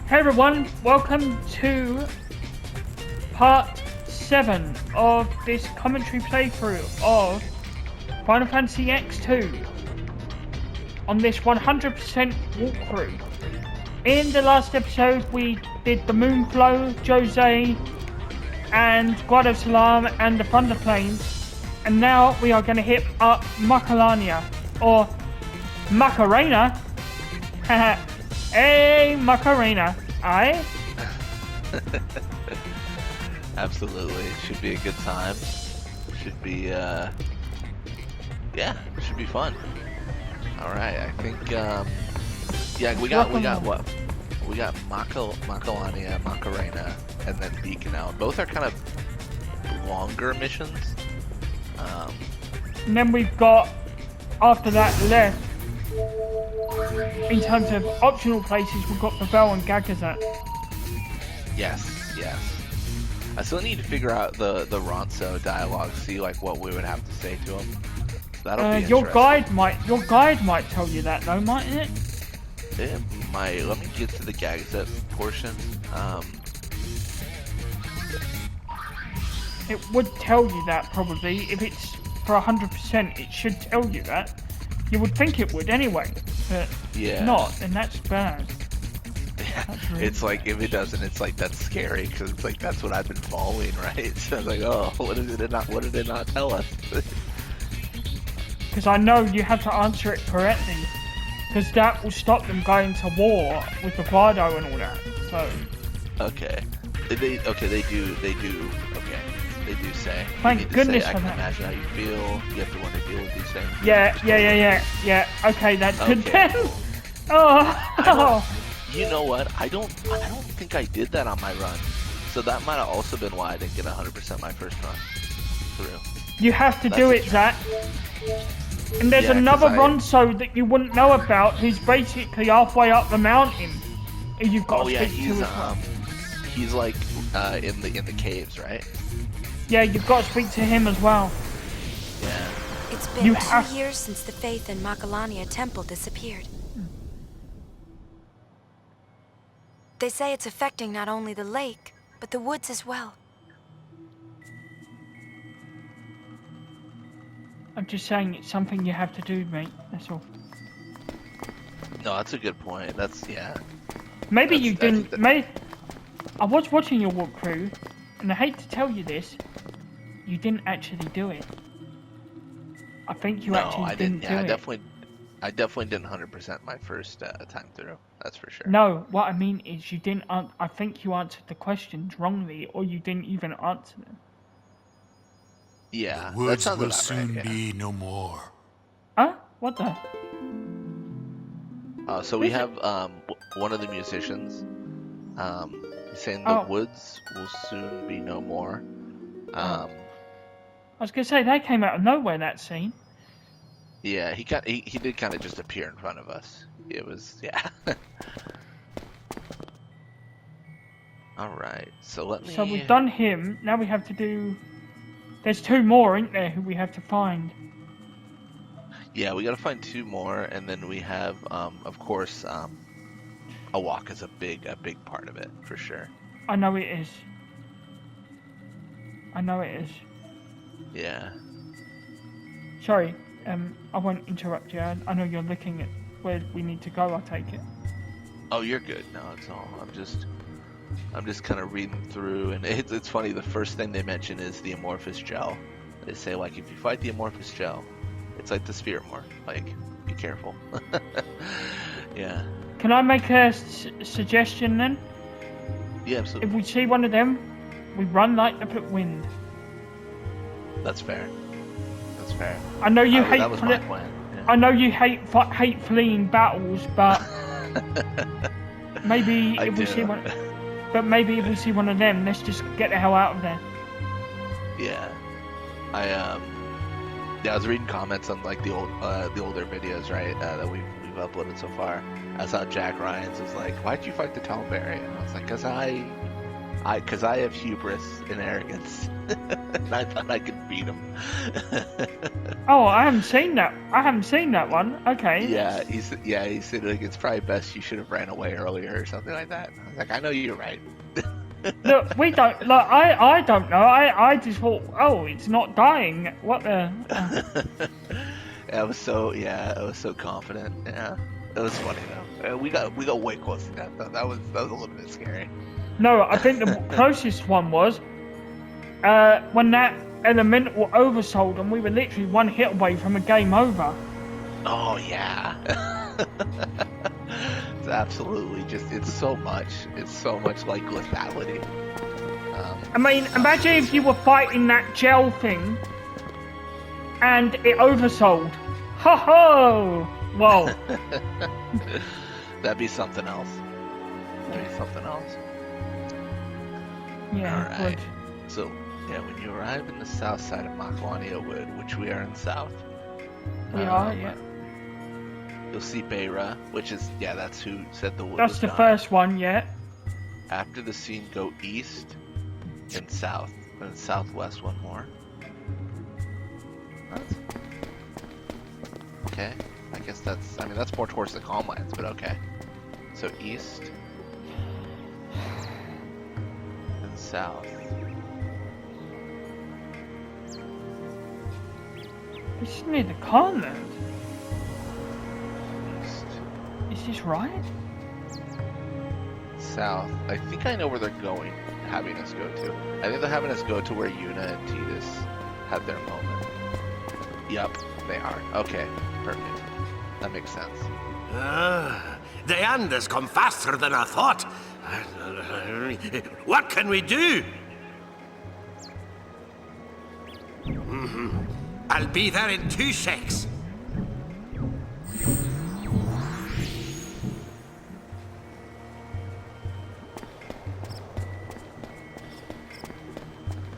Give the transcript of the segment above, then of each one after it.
Hey everyone, welcome to part 7 of this commentary playthrough of Final Fantasy X-2 on this 100% walkthrough. In the last episode we did the Moonflow, Jose and Guado Salam and the Thunder Plains, and now we are going to hit up Macalania, or Macarena. Hey Macarena, aye? Absolutely, should be a good time. Should be, yeah, should be fun. All right, I think, yeah, we got what? We got Macalania, Macarena, and then Beacon out. Both are kind of longer missions. And then we've got, after that, left. In terms of optional places, we've got Pavel and Gagazet. Yes, yes. I still need to figure out the Ronso dialogue, see like what we would have to say to him. That'll be your guide might tell you that though, mightn't it? It might. Let me get to the Gagazet portion. It would tell you that probably. If it's for 100%, it should tell you that. You would think it would anyway, but yeah. Not, and that's bad. Really it's like, if it doesn't, it's like, that's scary, because it's like, that's what I've been following, right? So it's like, oh, what did it not tell us? Because I know you have to answer it correctly, because that will stop them going to war with the Guado and all that, so... Okay. They do say. Thank goodness for I can that. imagine how you feel. You have to want to deal with these things. Yeah. Okay, that's good Okay. then. Oh. You know what? I don't think I did that on my run. So that might have also been why I didn't get 100% my first run through. You have to do it, Zach. And there's another Ronso that you wouldn't know about who's basically halfway up the mountain. Who you've got to speak to as well. He's like in the caves, right? Yeah, you've got to speak to him as well. Yeah. It's been 2 years since the faith in Macalania Temple disappeared. They say it's affecting not only the lake, but the woods as well. I'm just saying it's something you have to do, mate. That's all. No, that's a good point. Yeah. Maybe you didn't. I was watching your walkthrough, and I hate to tell you this, you didn't actually do it. I think you actually didn't do it. I definitely didn't 100% my first time through. That's for sure. No, what I mean is you didn't. I think you answered the questions wrongly, or you didn't even answer them. Yeah, the woods will right, soon be no more. Huh? What the? So we have one of the musicians saying the woods will soon be no more. I was gonna say that came out of nowhere, that scene. Yeah, he did kind of just appear in front of us. It was, yeah. All right, so So we've done him. Now we have to do. There's 2 more, ain't there, who we have to find? Yeah, we gotta find 2 more, and then we have, of course, a walk is a big part of it for sure. I know it is. Yeah. Sorry, I won't interrupt you. I know you're looking at where we need to go. I take it. Oh, you're good. No, it's all. I'm just kind of reading through, and it's funny. The first thing they mention is the amorphous gel. They say like, if you fight the amorphous gel, it's like the sphere morph. Like, be careful. Yeah. Can I make a suggestion then? Yeah, absolutely. If we see one of them, we run like the wind. That's fair. I know you hate. That was my plan. Yeah. I know you hate fleeing battles, but maybe if we see one. But maybe if we see one of them, let's just get the hell out of there. Yeah. I was reading comments on like the older videos, right? That we've uploaded so far. I saw Jack Ryan's was like, "Why'd you fight the Talberry?" And I was like, "Cause I Because I have hubris and arrogance, and I thought I could beat him. Oh, I haven't seen that. I haven't seen that one. Okay. Yeah, he said like it's probably best you should have ran away earlier or something like that. I was like, I know you're right. Look, we don't. Look, I don't know. I just thought, oh, it's not dying. What the? I was so confident. Yeah, it was funny though. We got way close to that though. That was a little bit scary. No, I think the closest one was when that elemental oversold, and we were literally one hit away from a game over. Oh yeah. It's absolutely it's so much like lethality. I mean, imagine if you were fighting that gel thing and it oversold. Ho ho! Whoa. That'd be something else. Yeah. Alright. Good. So, yeah, when you arrive in the south side of Makwania Wood, which we are in south. We are, yeah. You'll see Beira, which is, that's who said the wood That's was the dying. first one, yeah. After the scene, go east and south, and then southwest one more. What? Okay, I guess that's more towards the Calmlands, but okay. So east and south. This is near the Calmlands. East, Is this right? south. I think I know where they're going, having us go to. I think they're having us go to where Yuna and Tidus had their moment. Yup, they are. Okay, perfect. That makes sense. The end has come faster than I thought. What can we do? I'll be there in 2 secs.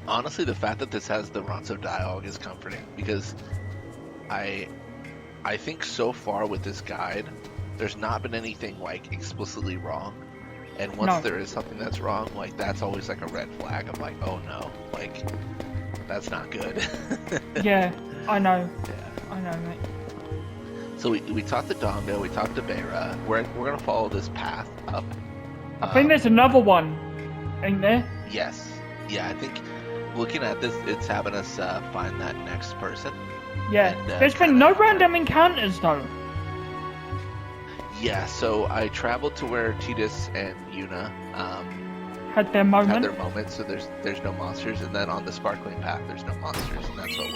Honestly, the fact that this has the Ronso dialogue is comforting because I think so far with this guide, there's not been anything like explicitly wrong, and once there is something that's wrong, like that's always like a red flag of like, oh no, like that's not good. Yeah, I know. Yeah. I know, mate. So we talked to Dongo, we talked to Beira. We're gonna follow this path up. I think there's another one, ain't there? Yes. Yeah, I think looking at this, it's having us find that next person. Yeah. And, There's been no random encounters though. Yeah, so I traveled to where Tidus and Yuna Had their moment. had their moment, so there's no monsters, and then on the sparkling path there's no monsters, and that's what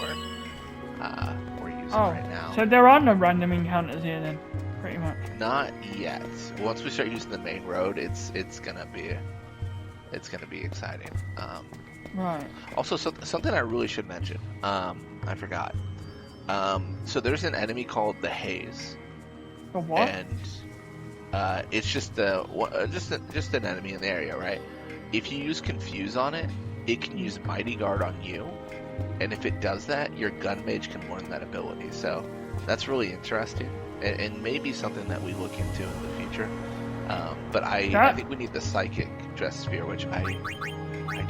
we're using right now. So there are no random encounters here then, pretty much. Not yet. Once we start using the main road, it's gonna be exciting. Right. Also, something I really should mention. I forgot. So there's an enemy called the Haze. The what? And it's just an enemy in the area, right? If you use Confuse on it, it can use Mighty Guard on you, and if it does that, your gun mage can learn that ability. So that's really interesting, and maybe something that we look into in the future. But I think we need the Psychic Dress Sphere, which I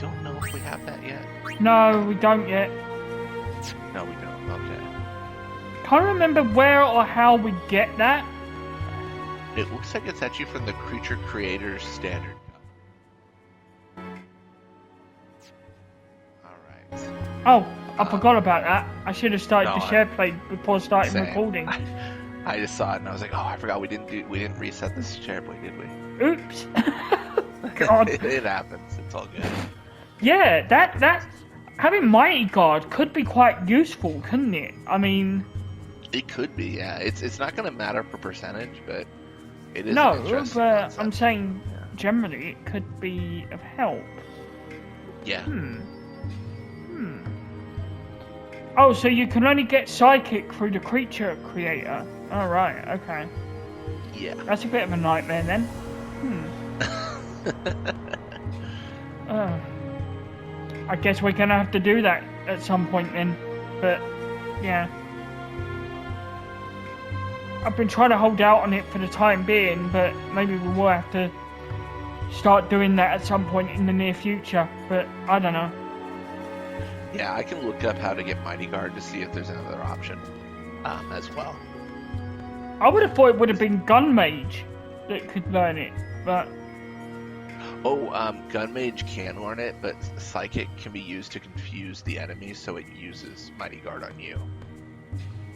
don't know if we have that yet. No, we don't yet. No, we don't. Okay. Can't remember where or how we get that. It looks like it's actually from the Creature Creators Standard. Alright. Oh, I forgot about that. I should have started No, the share play before starting Same. recording. I just saw it and I was like, oh, I forgot we didn't reset this SharePlay, did we? Oops. God. It happens. It's all good. Yeah, that having Mighty Guard could be quite useful, couldn't it? I mean, It could be, yeah. It's not going to matter for percentage, but it is no, an interesting but concept. I'm saying generally it could be of help. Yeah. Oh, so you can only get Psychic through the Creature Creator. Oh, right, okay. Yeah. That's a bit of a nightmare then. I guess we're gonna have to do that at some point then. But, yeah. I've been trying to hold out on it for the time being, but maybe we will have to start doing that at some point in the near future, but I don't know. Yeah, I can look up how to get Mighty Guard to see if there's another option as well. I would have thought it would have been Gun Mage that could learn it, but... Oh, Gun Mage can learn it, but Psychic can be used to confuse the enemy, so it uses Mighty Guard on you.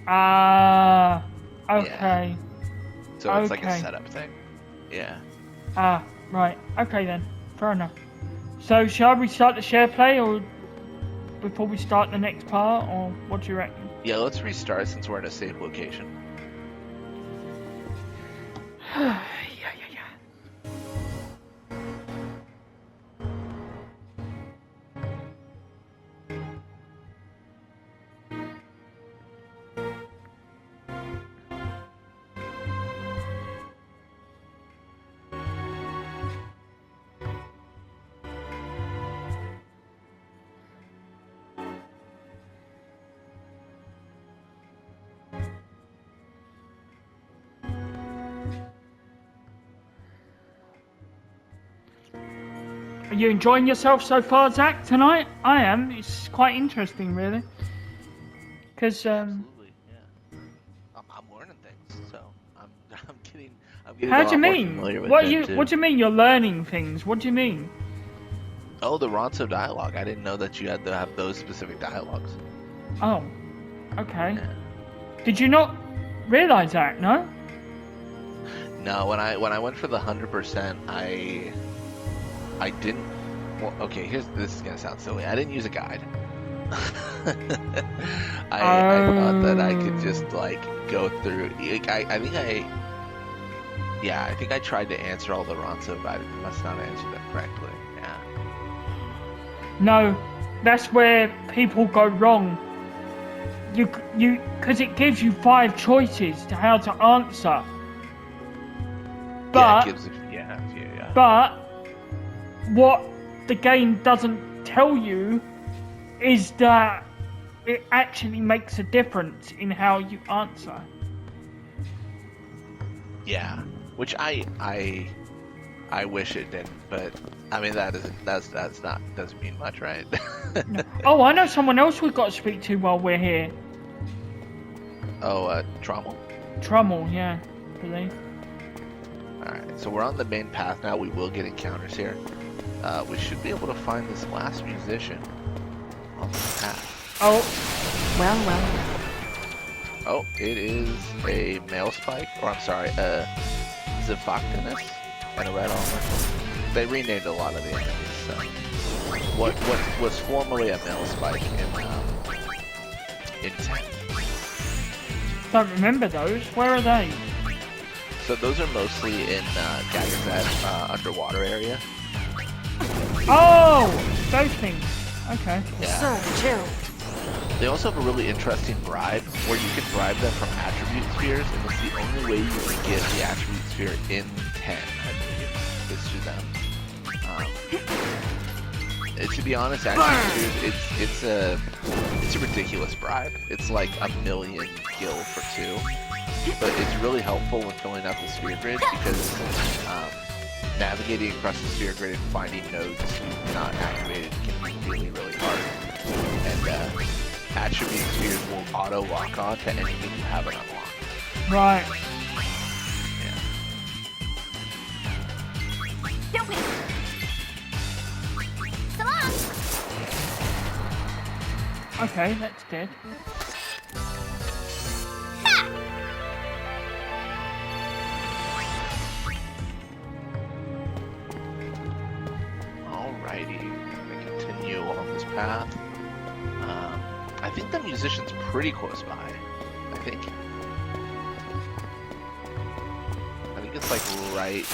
Ah, okay. Yeah. So it's like a setup thing. Yeah. Ah, right. Okay then. Fair enough. So, shall we start the share play, or before we start the next part, or what do you reckon? Yeah, let's restart since we're in a safe location. Yeah. Are you enjoying yourself so far, Zach, tonight? I am. It's quite interesting, really. Because, Absolutely, yeah. I'm learning things, so I'm getting how a do you lot more mean? familiar with What it, too. do you mean you're learning things? What do you mean? Oh, the Ronso dialogue. I didn't know that you had to have those specific dialogues. Oh, okay. Yeah. Did you not realize that? No. No, when I went for the 100%, I didn't. Well, okay. This is gonna sound silly. I didn't use a guide. I thought that I could just like go through. Like, I think I tried to answer all the Ronso, but I must not answer them correctly. Yeah. No, that's where people go wrong. You, because it gives you 5 choices to how to answer. But But what the game doesn't tell you is that it actually makes a difference in how you answer. Yeah, which I wish it didn't, but I mean that's not doesn't mean much, right? No. Oh, I know someone else we've got to speak to while we're here. Oh, Trommel. Trommel, yeah, I believe. Alright, so we're on the main path now. We will get encounters here. We should be able to find this last musician on the path. Oh. Well. Oh, it is a male spike, or I'm sorry, a Zephyctinus and a red armor. They renamed a lot of the enemies, so. What was formerly a male spike in 10. Don't remember those. Where are they? So those are mostly in Gagazet underwater area. Oh, those things. Okay. Yeah. So chill. They also have a really interesting bribe where you can bribe them from attribute spheres, and it's the only way you can get the attribute sphere in 10, I believe, is through them. To be honest, attribute spheres, it's a ridiculous bribe. It's like 1 million gil for 2. But it's really helpful when filling out the sphere grid because navigating across the sphere grid and finding nodes not activated can be really, really hard. And attribute spheres will auto lock on to anything you haven't unlocked. Right. Yeah. Okay, that's dead. Alrighty, I'm gonna continue along this path. I think the musician's pretty close by. I think it's like right.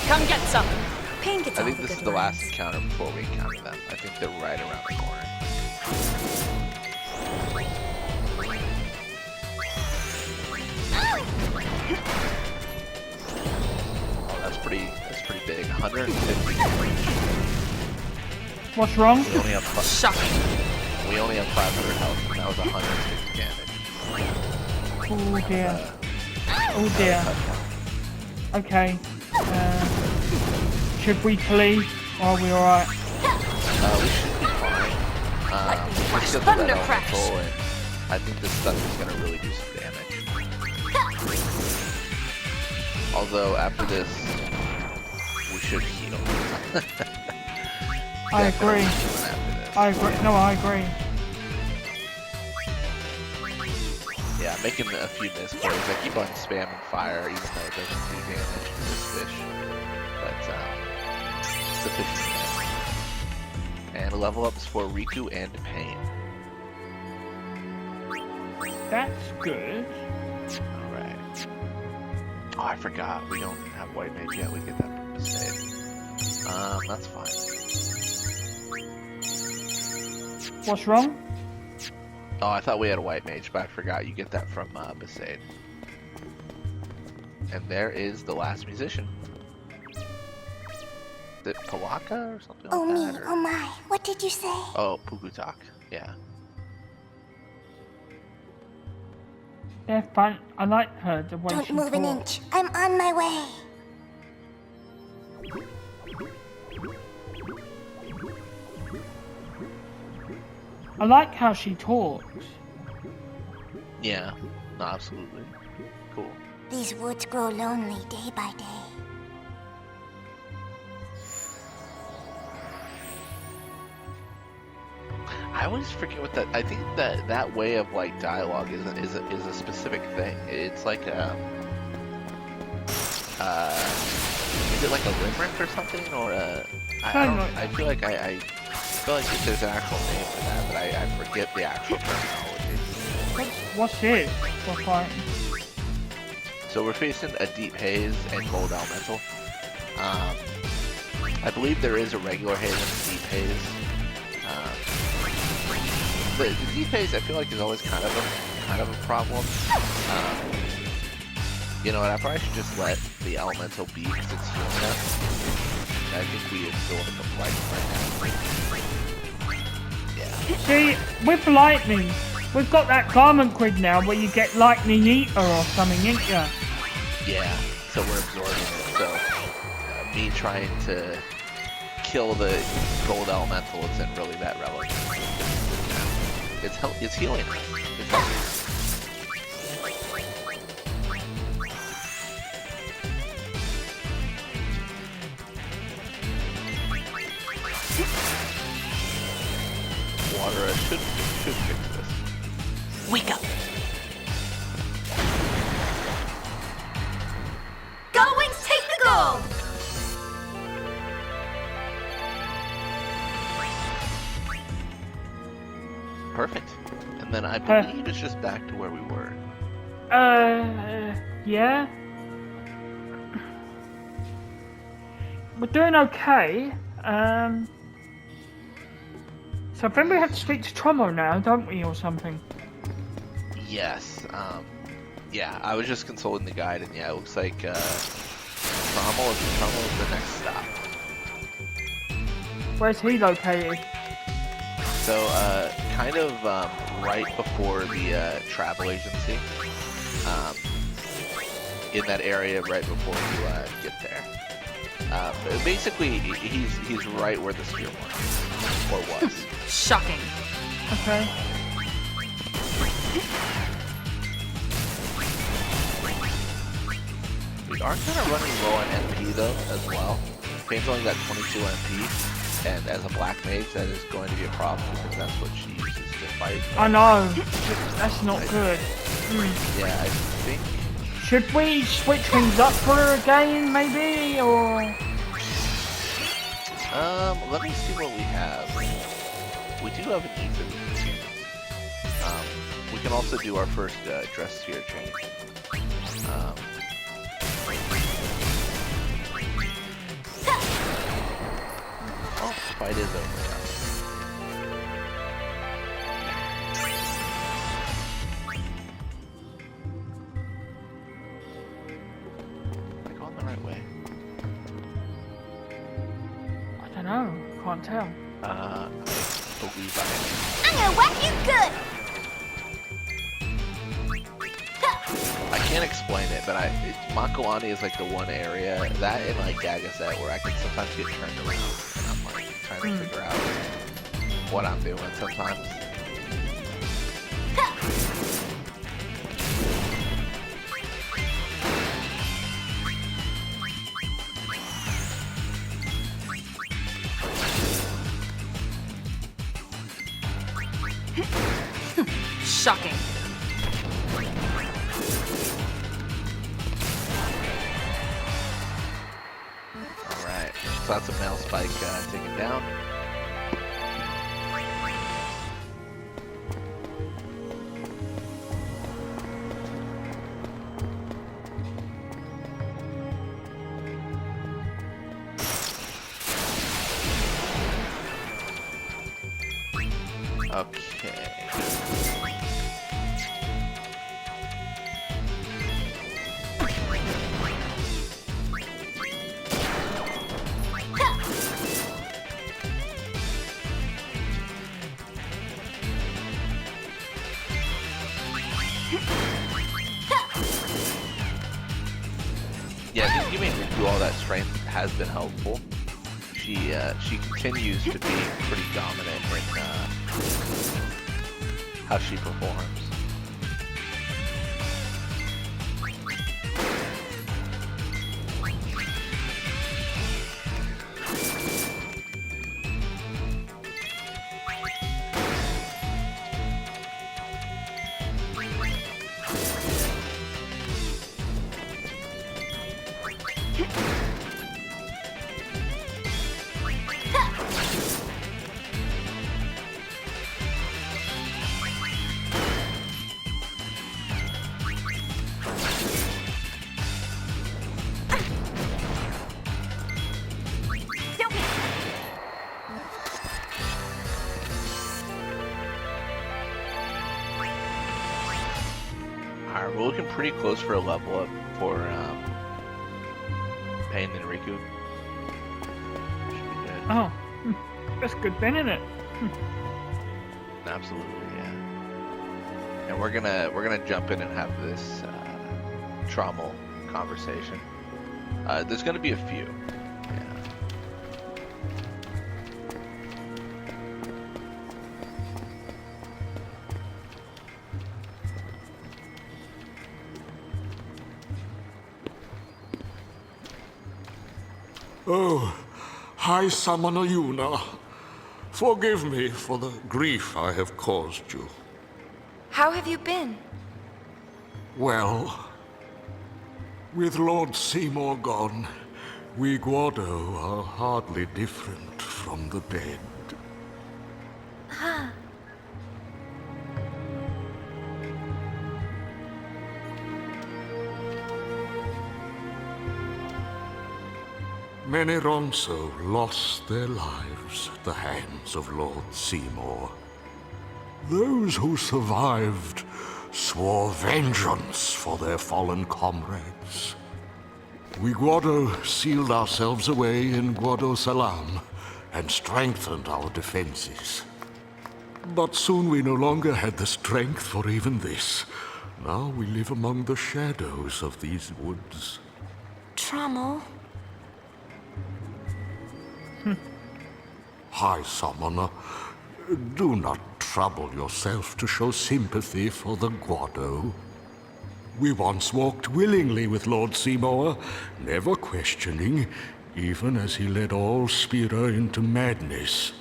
Come get some. Pain gets I all think the this good is the last words. encounter before we encounter them. I think they're right around the corner. Oh, that's pretty big. 150 damage. What's wrong? We only have We only have 500 health, and that was 150 damage. Oh dear. Oh dear. Okay. Should we flee? Are we alright? We should be fine. Just get the Thunder red crash. elemental, and I think this stuff is gonna really do some damage. Although after this, we should heal. I agree. I agree. No, I agree. Yeah, I'm making a few misplays. I keep on spamming fire, even though it doesn't do damage to this fish. But it's a 15. And level ups for Riku and Pain. That's good. Alright. Oh, I forgot. We don't have White Mage yet. We get that from the save. That's fine. What's wrong? Oh, I thought we had a White Mage, but I forgot. You get that from Besaid. And there is the last musician. Is it Palaka or something Oh like me, that? oh my, what did you say? Oh, Pugutak. Yeah. They're fun. I like her, the way Don't she move an talks. inch. I'm on my way. I like how she talks. Yeah. No, absolutely. Cool. These woods grow lonely day by day. I always forget what that. I think that way of like dialogue is a specific thing. It's like is it like a limerick or something, or I feel like I feel like there's an actual name for that, but I forget the actual terminology. What's it? We're fighting. So we're facing a deep haze and gold elemental. I believe there is a regular haze and a deep haze. The deep haze I feel like is always kind of a problem. You know what? I probably should just let the elemental be because it's healing us. I think we are still in the fight right now. Yeah. See, with lightning, we've got that garment grid now where you get lightning eater or something, ain't ya? Yeah. So we're absorbing it. So me trying to kill the gold elemental isn't really that relevant. It's healing us. It's helping us. Water should fix this. Wake up. Go Wings, take the gold. Perfect. And then I believe it's just back to where we were. Yeah. We're doing okay. So I think we have to speak to Tromo now, don't we, or something? Yes. Yeah, I was just consulting the guide, and yeah, it looks like Trommel is the next stop. Where's he located? So, kind of right before the travel agency. In that area right before you get there. Basically, he's right where the spear was, or was. Shocking. Okay. We are kind of running low on MP though, as well. Pain's only got 22 MP, and as a black mage, that is going to be a problem because that's what she uses to fight. I know. That's not good. Yeah, I think. Should we switch things up for her again, maybe, or? Let me see what we have. We do have an ether. We can also do our first dress sphere change. Oh, the fight is over now. Am I going the right way? I don't know. Can't tell. I believe I am. I'm gonna whack you good! I can't explain it, but Makalani is like the one area that and like Gagaset where I can sometimes get turned around and I'm like trying to figure out what I'm doing sometimes. Shocking. Alright, so that's a male spike taken down. Okay. Yeah, giving Riku all that strength has been helpful. She continues to be pretty dominant in how she performs. Alright, we're looking pretty close for a level up for Pain and Riku. Should be good. Oh, that's good then, isn't it? Absolutely, yeah. And we're gonna jump in and have this Trommel conversation. There's gonna be a few. Yeah. Oh, High Summoner Yuna, forgive me for the grief I have caused you. How have you been? Well, with Lord Seymour gone, we Guado are hardly different from the dead. Many Ronso lost their lives at the hands of Lord Seymour. Those who survived swore vengeance for their fallen comrades. We Guado sealed ourselves away in Guado Salam and strengthened our defenses. But soon we no longer had the strength for even this. Now we live among the shadows of these woods. Trommel. High Summoner, do not trouble yourself to show sympathy for the Guado. We once walked willingly with Lord Seymour, never questioning, even as he led all Spira into madness.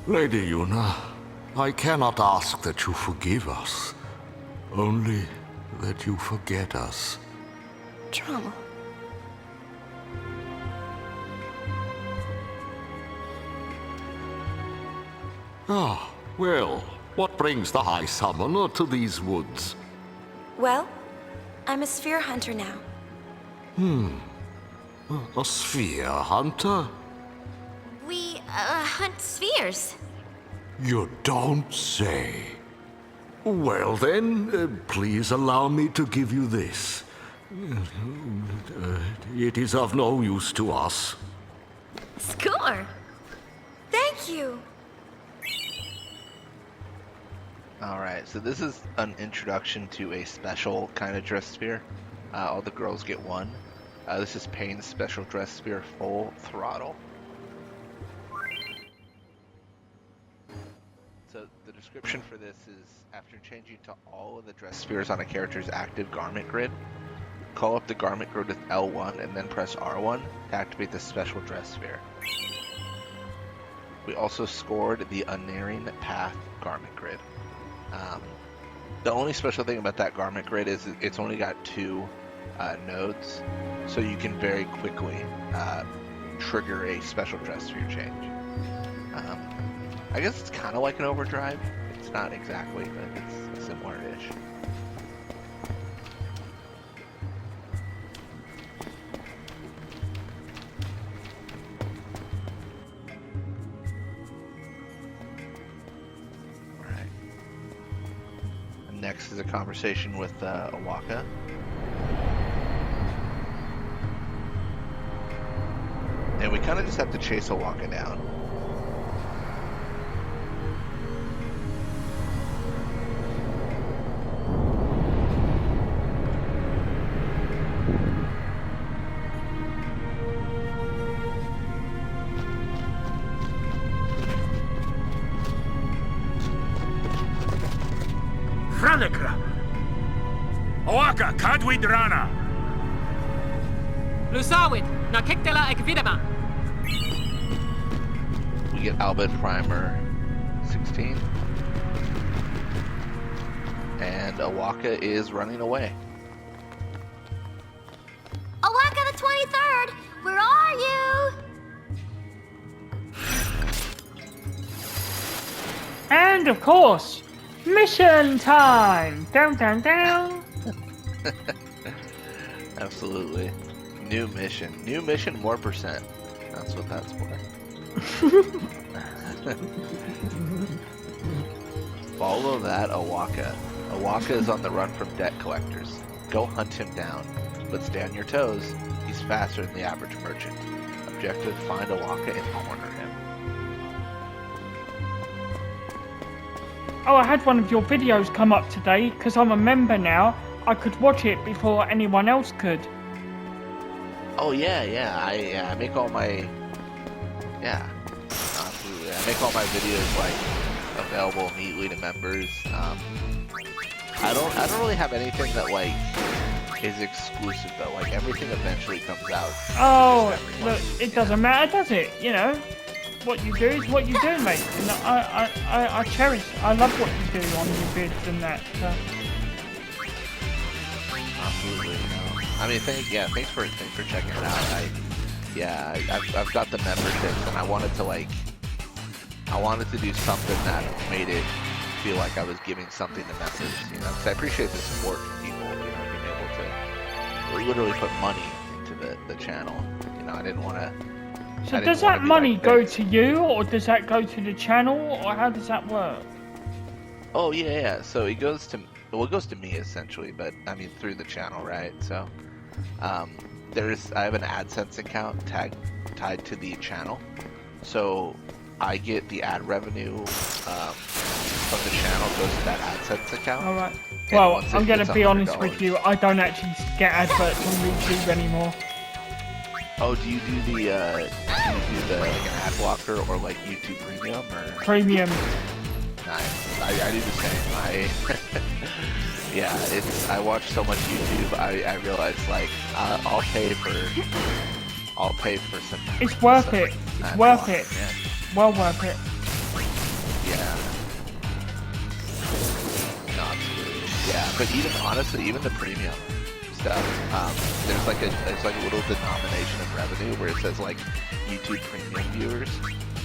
Lady Yuna, I cannot ask that you forgive us, only that you forget us. Trommel. Ah, well, what brings the High Summoner to these woods? Well, I'm a sphere hunter now. A sphere hunter? We, hunt spheres. You don't say. Well then, please allow me to give you this. It is of no use to us. Score! Thank you. Alright, so this is an introduction to a special kind of dress sphere. All the girls get one. This is Payne's special dress sphere, Full Throttle. So the description for this is, after changing to all of the dress spheres on a character's active garment grid, call up the garment grid with L1 and then press R1 to activate the special dress sphere. We also scored the Unerring Path garment grid. The only special thing about that garment grid is it's only got 2 nodes, so you can very quickly trigger a special dress sphere change. I guess it's kind of like an overdrive. It's not exactly, but it's similar-ish. Alright. Next is a conversation with Awaka. And we kind of just have to chase Awaka down. Franekra! Oaka, Kadwid Rana! Lusawid, na Kiktela Ekvidama. We get Albed Primer 16. And Awaka is running away. Awaka the 23rd! Where are you? And of course, mission time! Down, down, down! Absolutely. New mission, more percent. That's what that's for. Follow that Awaka. Awaka is on the run from debt collectors. Go hunt him down, but stay on your toes. He's faster than the average merchant. Objective: find Awaka and corner him. Oh, I had one of your videos come up today, because I'm a member now. I could watch it before anyone else could. Oh yeah. I make all my absolutely. I make all my videos like available immediately to members. I don't really have anything that like is exclusive though. Like everything eventually comes out. Oh, look, it doesn't matter, does it? You know, what you do is what you do, mate. And I cherish, I love what you do on your vids and that. So. Absolutely. I mean, thanks for checking it out. I've got the memberships, and I wanted to do something that made it feel like I was giving something to members, you know, because I appreciate the support from people, you know, being able to literally put money into the channel. You know, I didn't want to. So does that money go to you, or does that go to the channel, or how does that work? Oh yeah. So it goes to me essentially, but I mean through the channel, right? So I have an AdSense account tied to the channel, so I get the ad revenue from the channel goes to that AdSense account. All right. Well, I'm gonna be honest with you. I don't actually get adverts on YouTube anymore. Oh, do you do the like an ad blocker or like YouTube Premium or? Premium. Nice. I do the same. I watch so much YouTube. I realize like I'll pay for some. It's worth it. It's worth it. Yeah. Well worth it. Yeah. No, absolutely. Yeah, but even the premium stuff, there's like a little denomination of revenue where it says like YouTube premium viewers,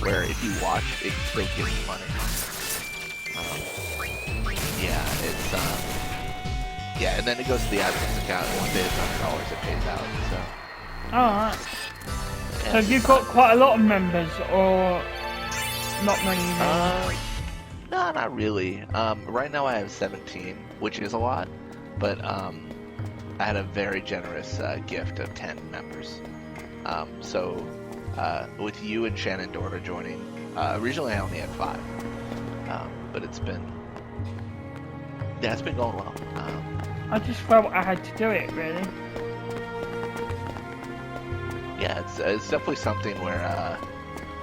where if you watch, it still gives you money. And then it goes to the AdSense account, and one day it's $100 it pays out. So. Alright. So have you got quite a lot of members, or not many? No, not really. Right now I have 17, which is a lot, but I had a very generous gift of 10 members. So with you and Shannon Dora joining, originally I only had 5, but it's been Yeah, it's been going well. I just felt I had to do it, really. Yeah, it's definitely something where,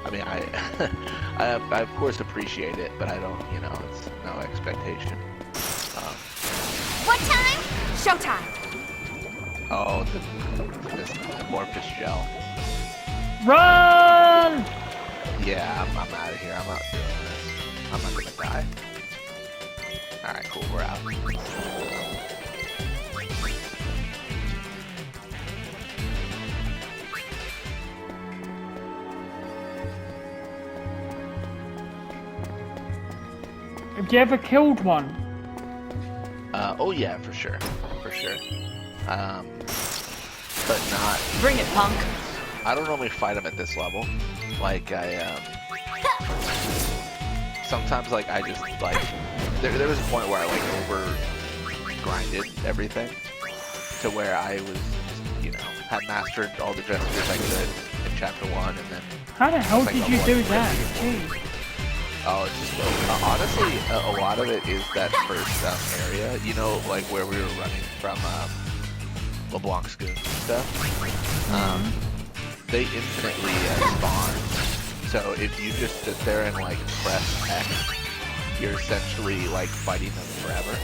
I mean, I of course appreciate it, but I don't, you know, it's no expectation. What time? Showtime! Oh, this amorphous gel. Run! Yeah, I'm out of here. I'm not doing this. I'm not gonna die. Alright, cool, we're out. Have you ever killed one? Oh yeah, for sure. For sure. But not... Bring it, punk. I don't normally fight them at this level. Like, sometimes, like, I just, like... There was a point where I, like, over-grinded everything. To where I was just, you know, had mastered all the gestures I could in Chapter 1, and then... How the hell like, did you level do up that? pretty easy. Jeez. Oh, it's just honestly, a lot of it is that first area. You know, like where we were running from LeBlanc's goons and stuff. They infinitely spawn. So if you just sit there and like press X, you're essentially like fighting them forever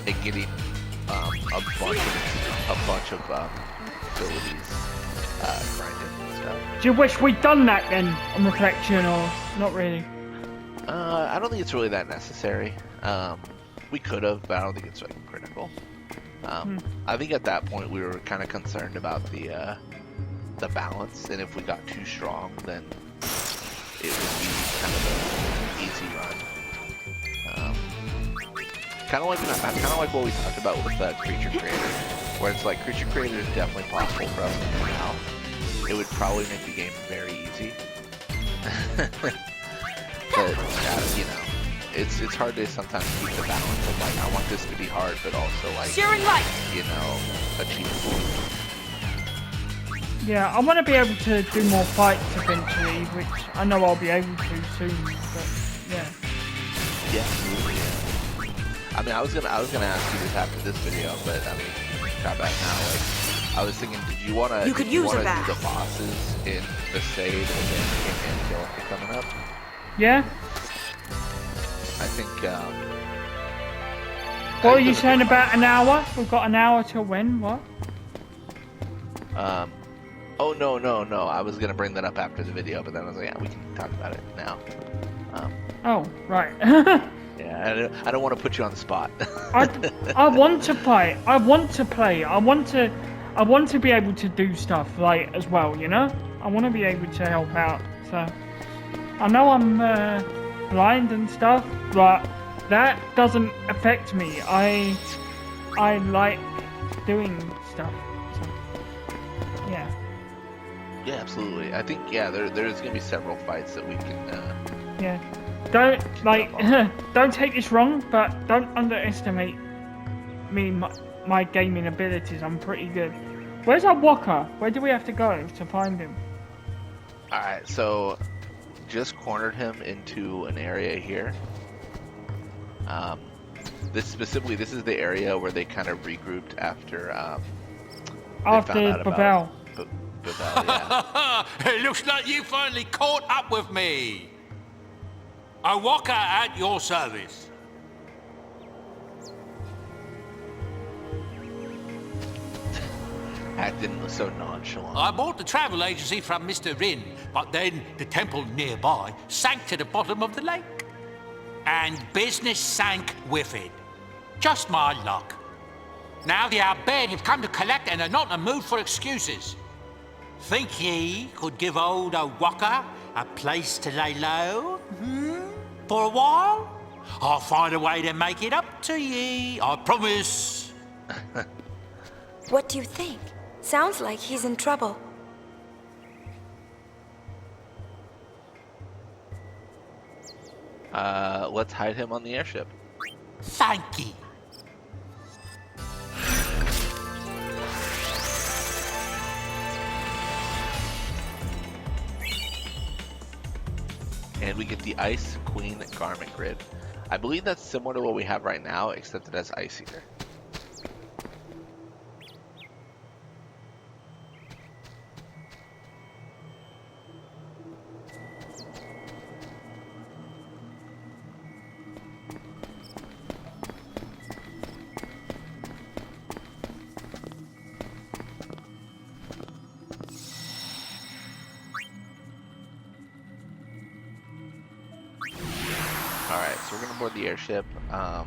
and getting a bunch of abilities grinded and stuff. Do you wish we'd done that then, on reflection, or not really? I don't think it's really that necessary. We could have, but I don't think it's like critical. I think at that point we were kind of concerned about the balance, and if we got too strong, then it would be kind of an easy run. Kind of like what we talked about with Creature Creator, where it's like Creature Creator is definitely possible for us to figure out. It would probably make the game very easy. But, you know, it's hard to sometimes keep the balance of, like, I want this to be hard, but also, like, Steering light! you know, achievable. Yeah, I want to be able to do more fights eventually, which I know I'll be able to soon, but yeah. Yeah, absolutely, yeah. I mean, I was gonna ask you this after this video, but, I mean, try back now, like, I was thinking, did you want to do the bosses in the Sade and then in Angelica coming up? Yeah? I think, what are you saying about an hour? We've got an hour till when? What? Oh, no. I was gonna bring that up after the video, but then I was like, yeah, we can talk about it now. Oh, right. Yeah, I don't want to put you on the spot. I want to play. I want to play. I want to be able to do stuff, like, as well, you know? I want to be able to help out, so... I know I'm blind and stuff, but that doesn't affect me. I like doing stuff. So, yeah. Yeah, absolutely. I think there's gonna be several fights that we can. Yeah. Don't don't take this wrong, but don't underestimate me, my gaming abilities. I'm pretty good. Where's our Walker? Where do we have to go to find him? All right, so. Just cornered him into an area here. This is the area where they kind of regrouped after Babel. Babel, yeah. It looks like you finally caught up with me. A walker at your service. Acting so nonchalant. I bought the travel agency from Mr. Rin, but then the temple nearby sank to the bottom of the lake. And business sank with it. Just my luck. Now the Abed have come to collect and are not in the mood for excuses. Think ye could give old Walker a place to lay low? For a while? I'll find a way to make it up to ye, I promise. What do you think? Sounds like he's in trouble. Let's hide him on the airship. Thank ye. And we get the Ice Queen garment grid. I believe that's similar to what we have right now, except it has Ice Eater. Alright, so we're gonna board the airship. Do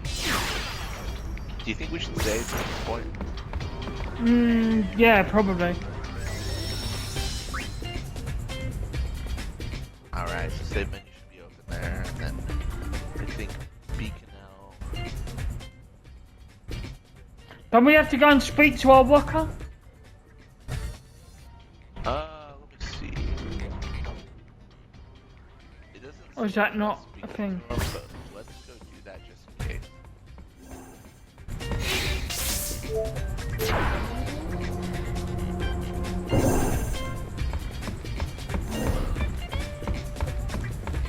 you think we should save at this point? Yeah, probably. Alright, so save menu should be open there, and then I think Beacon Don't we have to go and speak to our worker? let me see. It doesn't Or is say that not speak a to thing? the drone, but let's go do that just in case.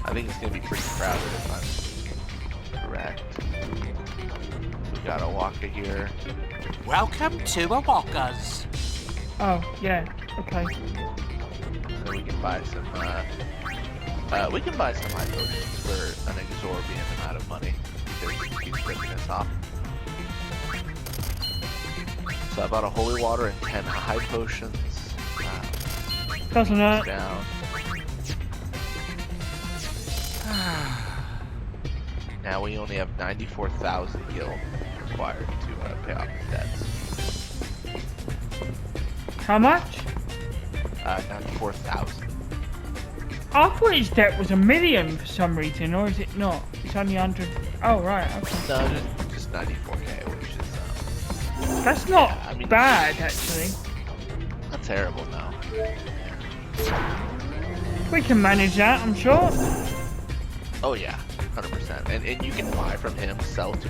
I think it's gonna be pretty crowded if I'm correct. We got a Waka here. Welcome to Awaka's. Oh, yeah. Okay. So we can buy some high potions for an exorbitant amount of money because it keeps ripping us off. So I bought a holy water and 10 high potions. Doesn't hurt. Down. Now we only have 94,000 gil required to pay off the debts. How much? 94,000. I thought his debt was 1 million for some reason, or is it not? It's only 100. Oh, right, okay. No, just 94k, which is That's not yeah, I mean, bad, actually. not terrible now. We can manage that, I'm sure. Oh yeah, 100%. And you can buy from him, sell to the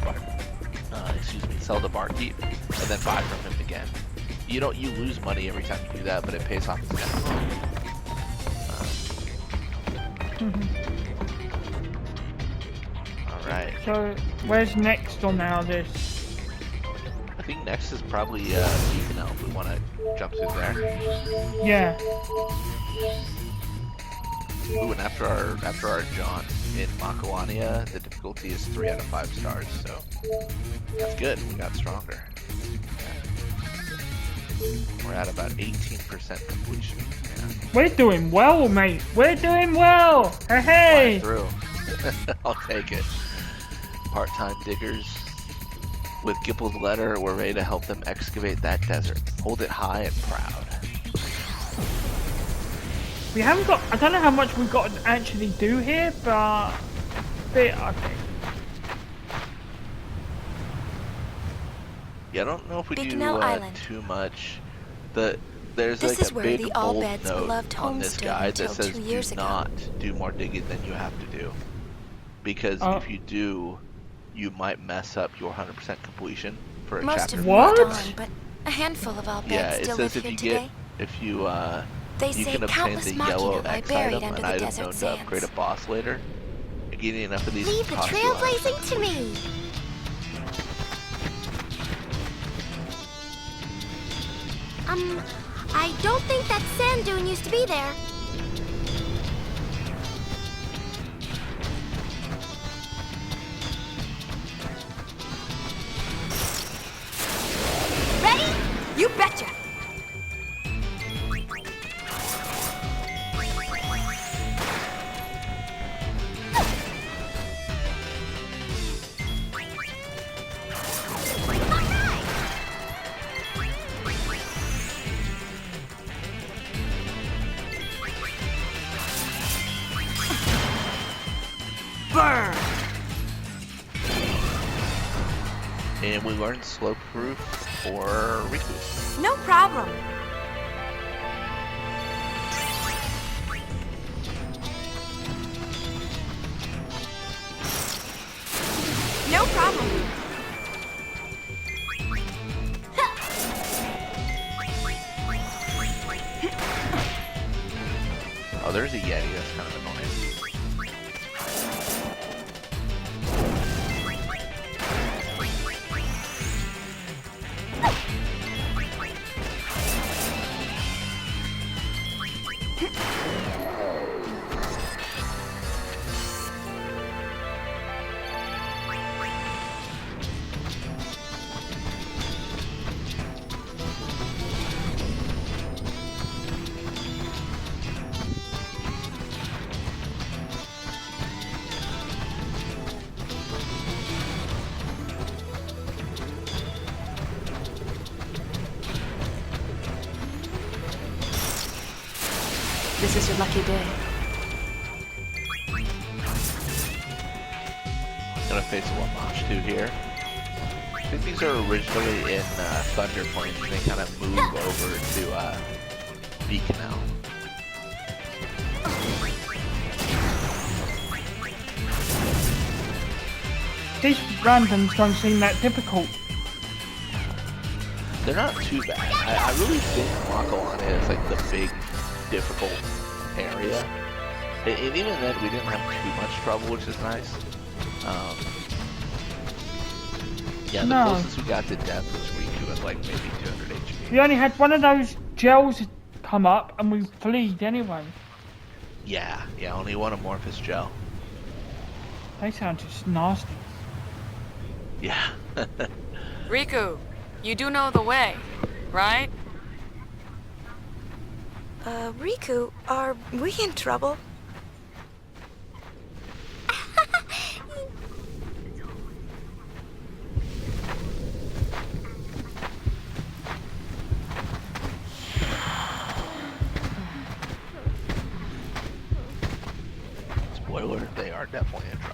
barkeep, and then buy from him again. You lose money every time you do that, but it pays off his debt. Alright. So, where's next on now this? I think next is probably Beacon if we want to jump through there. Yeah. Ooh, and after our jaunt in Makawania, the difficulty is 3 out of 5 stars, so that's good. We got stronger. We're at about 18% completion. Yeah. We're doing well, mate. We're doing well. Hey, hey. Through. I'll take it. Part-time diggers. With Gipple's letter, we're ready to help them excavate that desert. Hold it high and proud. We haven't got. I don't know how much we've got to actually do here, but bit, I think. Yeah, I don't know if we Bicknell do Island. too much. There's This like is a where big the bold Allbeds note beloved on home this stood guide that until says 2 years do ago. not do more digging than you have to do. Because if you do, you might mess up your 100% completion for a Most chapter. have What? moved on, but a handful of Allbeds Yeah, it still says live if here you today. They They say can obtain countless the machina yellow lie X buried item, under an the item desert known to upgrade a sands. boss later. Getting enough of these Leave the costs you a lot of trailblazing to me. I don't think that sand dune used to be there. Ready? You betcha. Burn! And we learned slow proof for Riku. No problem. No problem. Oh, there's a Yeti. That's kind of annoying. This is your lucky day. Gonna face a Wamash 2 here. I think these are originally in Thunder Plains, and they kind of move over to Beacon now. These randoms don't seem that difficult. They're not too bad. I really think Makalana is like the big, difficult area. And even then, we didn't have too much trouble, which is nice. Yeah, the closest we got to death was Riku at like maybe 200 HP. We only had one of those gels come up and we fleed anyway. Yeah, only one amorphous gel. They sound just nasty. Yeah. Riku, you do know the way, right? Riku, are we in trouble? Spoiler, they are definitely in trouble.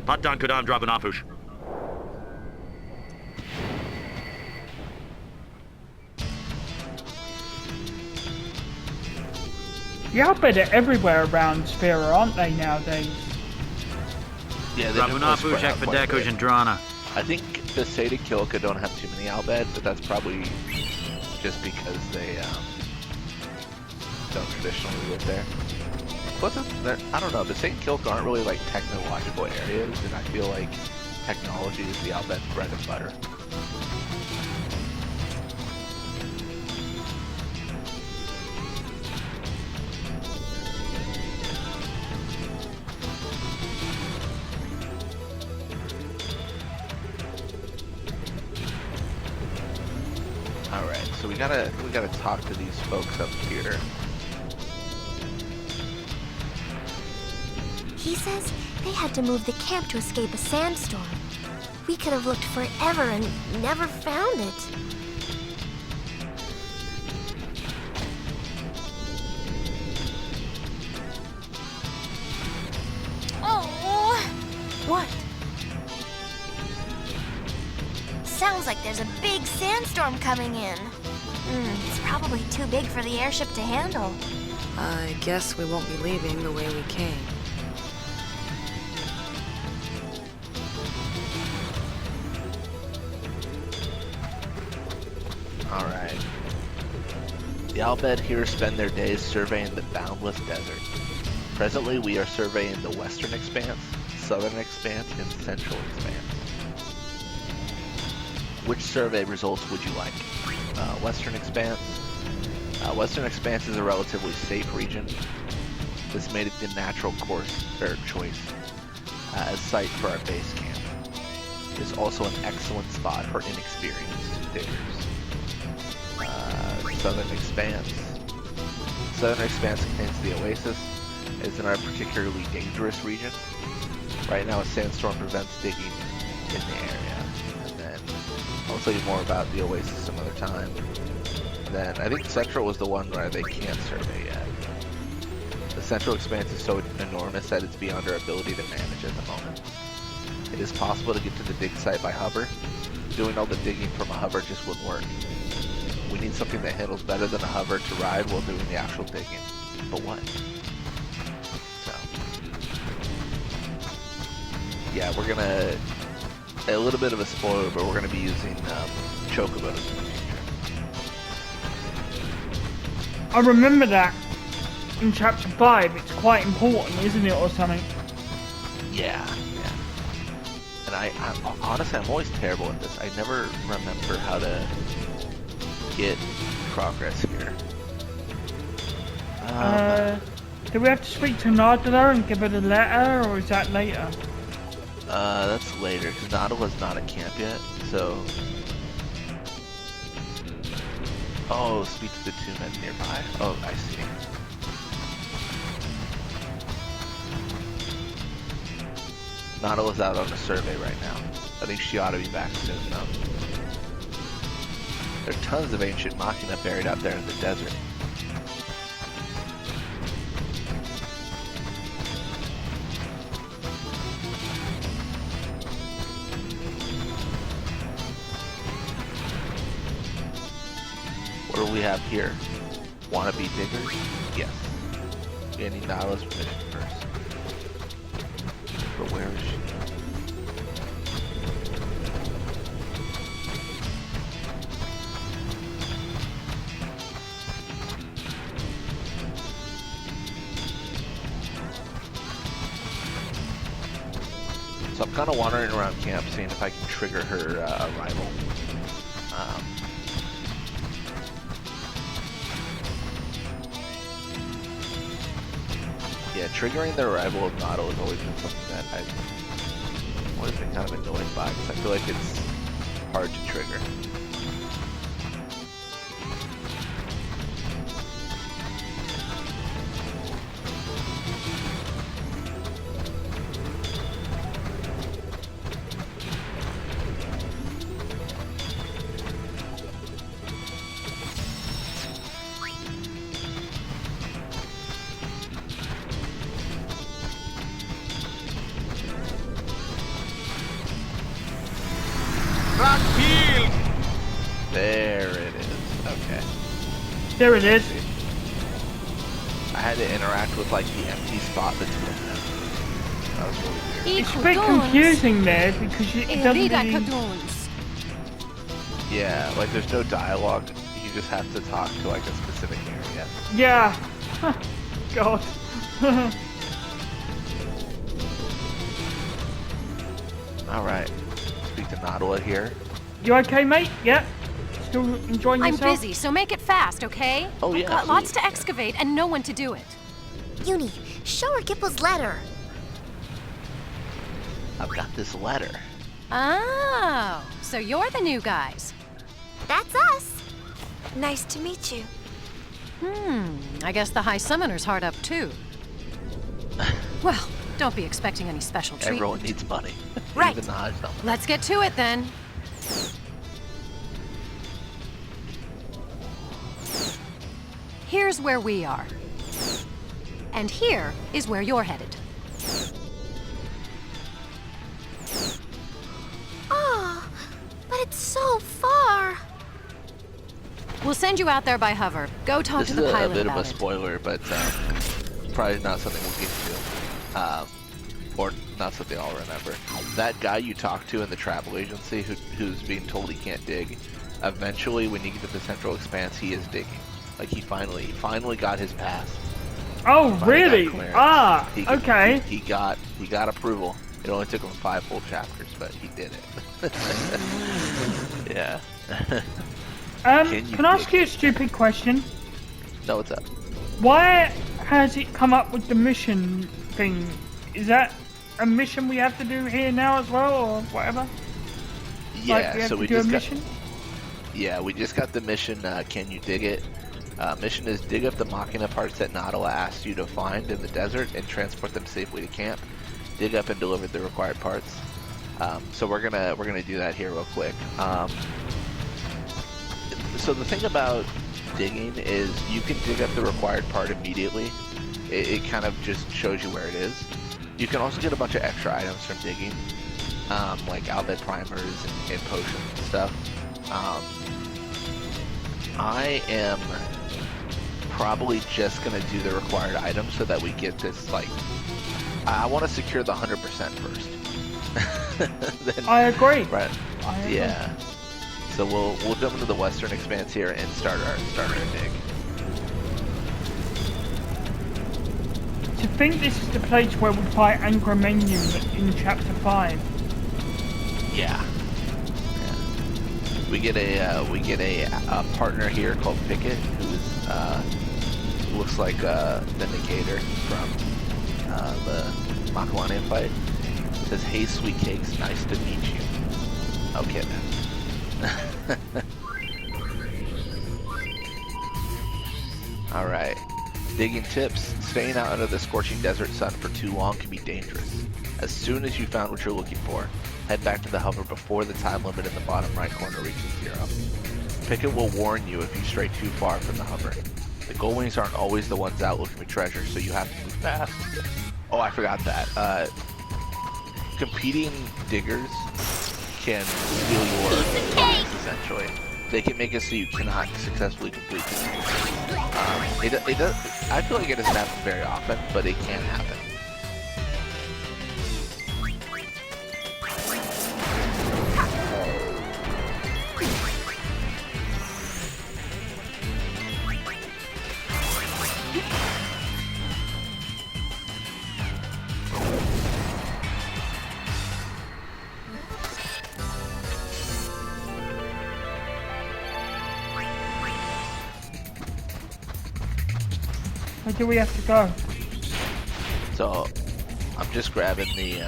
Paddan Kudan Drabanapush. Yeah, I bet they're everywhere around Sphera, aren't they, nowadays? Yeah, they definitely spread out quite a bit. Drana. I think the Seda Kilka don't have too many Albed, but that's probably just because they don't traditionally live there. Plus, I don't know, the St. Kilka aren't really like technological areas, and I feel like technology is the Albed's bread and butter. Alright, so we gotta talk to these folks up here. He says they had to move the camp to escape a sandstorm. We could have looked forever and never found it. Oh! What? Sounds like there's a big sandstorm coming in. It's probably too big for the airship to handle. I guess we won't be leaving the way we came. Alright. The Albed here spend their days surveying the boundless desert. Presently, we are surveying the Western Expanse, Southern Expanse, and Central Expanse. Which survey results would you like? Western Expanse. Western Expanse is a relatively safe region. This made it the natural choice as site for our base camp. It is also an excellent spot for inexperienced diggers. Southern Expanse. Southern Expanse contains the Oasis. It is in a particularly dangerous region. Right now, a sandstorm prevents digging in the area. And then I'll tell you more about the Oasis some other time. And then I think Central was the one where they can't survey yet. The Central Expanse is so enormous that it's beyond our ability to manage at the moment. It is possible to get to the dig site by hover. Doing all the digging from a hover just wouldn't work. We need something that handles better than a hover to ride while doing the actual digging. But what? So, yeah, we're gonna, a little bit of a spoiler, but we're gonna be using Chocobos in the future. I remember that in chapter 5, it's quite important, isn't it, or something? Yeah. And I honestly, I'm always terrible at this. I never remember how to get progress here. Do we have to speak to Nadala and give her the letter, or is that later? That's later, because Nadala's not at camp yet, so... Oh, speak to the 2 men nearby. Oh, I see. Nadala's out on a survey right now. I think she ought to be back soon, though. There are tons of ancient machina buried out there in the desert. What do we have here? Wannabe diggers? Yes. We need Nala's permission first. But where is she? So I'm kind of wandering around camp, seeing if I can trigger her arrival. Yeah, triggering the arrival of Nado has always been something that I've always been kind of annoyed by, because I feel like it's hard to trigger. There it is. Okay. There it is. I had to interact with like the empty spot between them. That was really weird. It's a bit confusing there because it doesn't really... Yeah, like there's no dialogue. You just have to talk to like a specific area. Yeah. God. Alright. Speak to Nadala here. You okay, mate? Yeah? Still enjoying I'm yourself? busy, so make it fast, okay? Oh, yeah, I've got lots to absolutely. excavate and no one to do it. Uni, show her Gipple's letter. I've got this letter. Oh, so you're the new guys. That's us. Nice to meet you. I guess the High Summoner's hard up too. Well, don't be expecting any special treatment. Everyone needs money. Right. Even the High Summoner. Let's get to it then. Here's where we are. And here is where you're headed. Oh, but it's so far. We'll send you out there by hover. Go talk This to is the a pilot bit of about a it. spoiler, but probably not something we'll get to. Or not something I'll remember. That guy you talked to in the travel agency who's being told he can't dig, eventually when you get to the Central Expanse, he is digging. Like he finally got his pass. Oh, Finally really? got clearance. Ah, He could- okay. He got approval. It only took him 5 full chapters, but he did it. Yeah. Can I ask you a stupid question? No, what's up? Why has it come up with the mission thing? Is that a mission we have to do here now as well, or whatever? Yeah, Like we have so to we do a just got. mission? Yeah, we just got the mission. Can you dig it? Mission is dig up the Machina parts that Nadala asked you to find in the desert and transport them safely to camp. Dig up and deliver the required parts. So we're gonna do that here real quick. So the thing about digging is you can dig up the required part immediately. It kind of just shows you where it is. You can also get a bunch of extra items from digging, like outlet primers and potions and stuff. I am probably just gonna do the required items so that we get this, like, I want to secure the 100% first. Then, I agree. right. I agree. Yeah. So we'll jump into the Western Expanse here and start our dig. To think this is the place where we fight Angramenu in chapter 5. Yeah. We get a partner here called Pickett, who's looks like the Negator from the Makawani fight. It says, "Hey, sweet cakes, nice to meet you." Okay then. All right. Digging tips. Staying out under the scorching desert sun for too long can be dangerous. As soon as you found what you're looking for, head back to the hover before the time limit in the bottom right corner reaches 0. Pickett will warn you if you stray too far from the hover. The Goldwings aren't always the ones out looking for treasure, so you have to move fast. Oh, I forgot that. Competing diggers can steal your Goldwings, essentially. They can make it so you cannot successfully complete the game. It does. I feel like it doesn't happen very often, but it can happen. Where do we have to go? So, I'm just grabbing the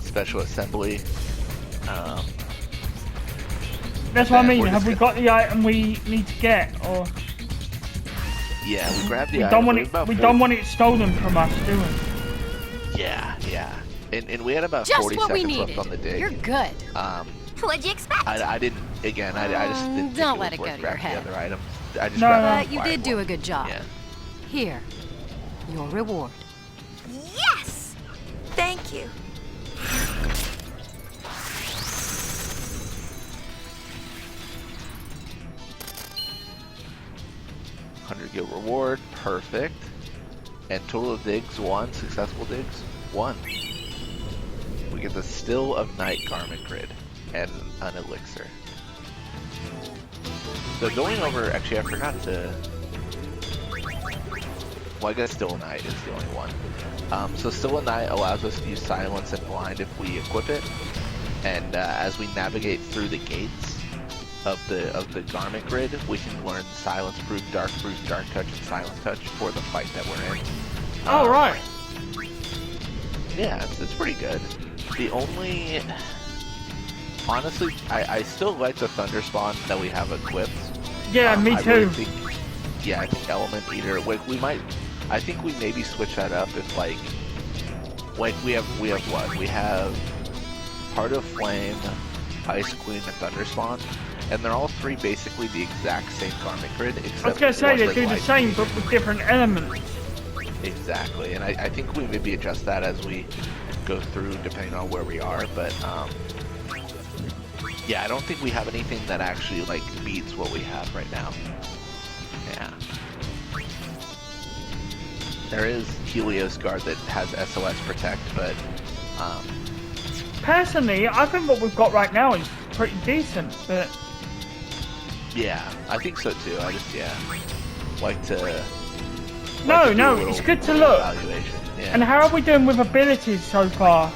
special assembly. That's what I mean. Have we got the item we need to get, or yeah, we grabbed the we item. don't want it stolen from us, do we? Yeah. And we had about Just 40 what we seconds needed. left on the dig. You're good. What'd you expect? I didn't. Again, I just didn't think don't it let was it go worth to your grabbing head. the other items. I just No, grabbed no. the But you required did do one. a good job. Yeah. Here, your reward. Yes! Thank you. $100 reward, perfect. And total of digs 1, successful digs 1. We get the Still of Night garment grid and an elixir. So going over, actually I forgot to. Well, I guess Still of Night is the only one. So Still of Night allows us to use Silence and Blind if we equip it, and as we navigate through the gates of the garment grid, we can learn Silence Proof, Dark Touch, and Silence Touch for the fight that we're in. Oh, right. Yeah, it's pretty good. The only, honestly, I still like the Thunder Spawn that we have equipped. Yeah, me I too. really think, yeah, I think Element Eater. We might. I think we maybe switch that up if like we have what? We have Heart of Flame, Ice Queen, and Thunder Spawn, and they're all three basically the exact same garment grid. Except I was gonna say one they with do the light same, speed. but with different elements. Exactly, and I think we maybe adjust that as we go through, depending on where we are. But yeah, I don't think we have anything that actually like beats what we have right now. Yeah. There is Helios Guard that has SOS Protect, but Personally, I think what we've got right now is pretty decent, but yeah, I think so too. I just like to. no, it's good to look. Evaluation. Yeah. And how are we doing with abilities so far?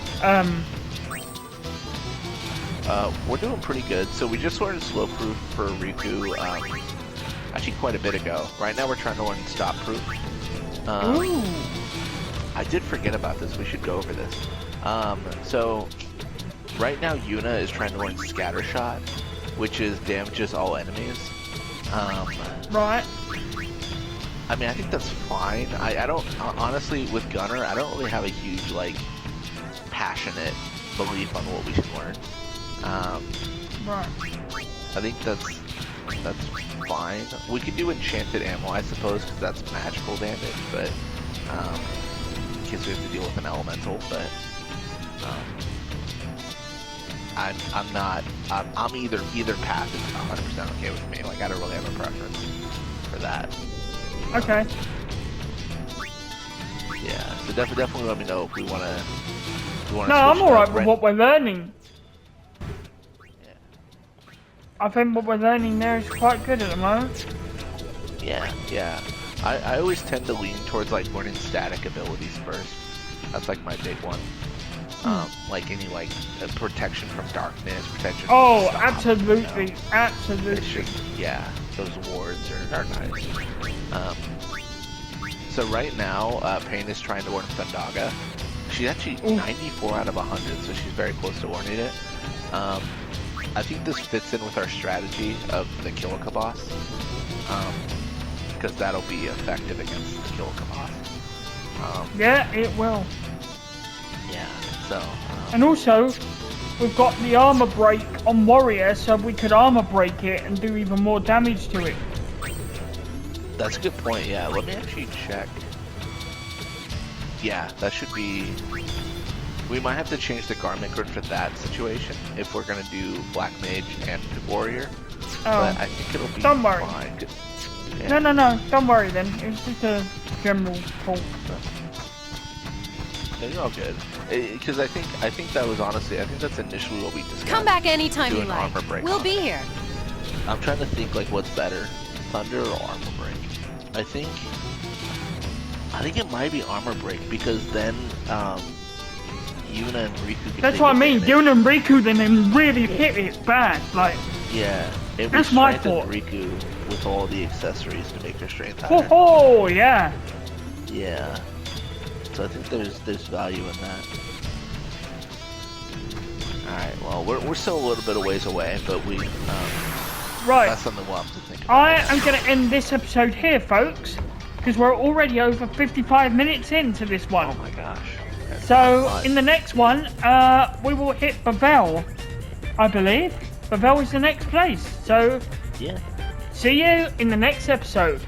We're doing pretty good. So we just learned Slow Proof for Riku, actually quite a bit ago. Right now we're trying to learn Stop Proof. Ooh. I did forget about this. We should go over this. So right now Yuna is trying to learn Scatter Shot, which is damages all enemies. Right. I mean, I think that's fine. I don't, honestly, with Gunner, I don't really have a huge, like, passionate belief on what we should learn. Right. I think that's fine. We could do Enchanted Ammo, I suppose, because that's magical damage, but, in case we have to deal with an elemental, but, I'm either path is 100% okay with me. Like, I don't really have a preference for that. Okay. Yeah, so definitely let me know if we want to. No, I'm alright with what we're learning. Yeah. I think what we're learning there is quite good at the moment. Yeah. I always tend to lean towards like learning static abilities first. That's like my big one. like any protection from darkness, protection. Oh, from absolutely, It's absolutely. just, yeah, those wards are nice. So right now, Pain is trying to warn Thundaga. She's actually 94 out of 100, so she's very close to warning it. I think this fits in with our strategy of the Kilika boss, because that'll be effective against the Kilika boss. Yeah, it will. Yeah, so... And also, we've got the armor break on Warrior, so we could armor break it and do even more damage to it. That's a good point, yeah. Let me actually check. Yeah, that should be... We might have to change the garment grid for that situation if we're gonna do Black Mage and Warrior. But I think it'll be don't worry. fine. Yeah. No, don't worry then. It's just a general talk. Yeah, you're all good. Because I think that was honestly, I think that's initially what we discussed. Come back anytime you an like. armor break We'll on be it. here. I'm trying to think like what's better, Thunder or Armor Break. I think it might be Armor Break because then Yuna and Riku can That's take what I mean. advantage. Yuna and Riku then really hit it bad. Like, Yeah, it That's my strengthened fault. Riku with all the accessories to make her strength higher. oh yeah. Yeah. So I think there's value in that. Alright, well we're still a little bit of ways away, but Right. that's something we'll have to think about. I am going to end this episode here, folks, because we're already over 55 minutes into this one. Oh my gosh. That's So, fun. in the next one, we will hit Bavel, I believe. Bavel is the next place. So, Yeah. see you in the next episode.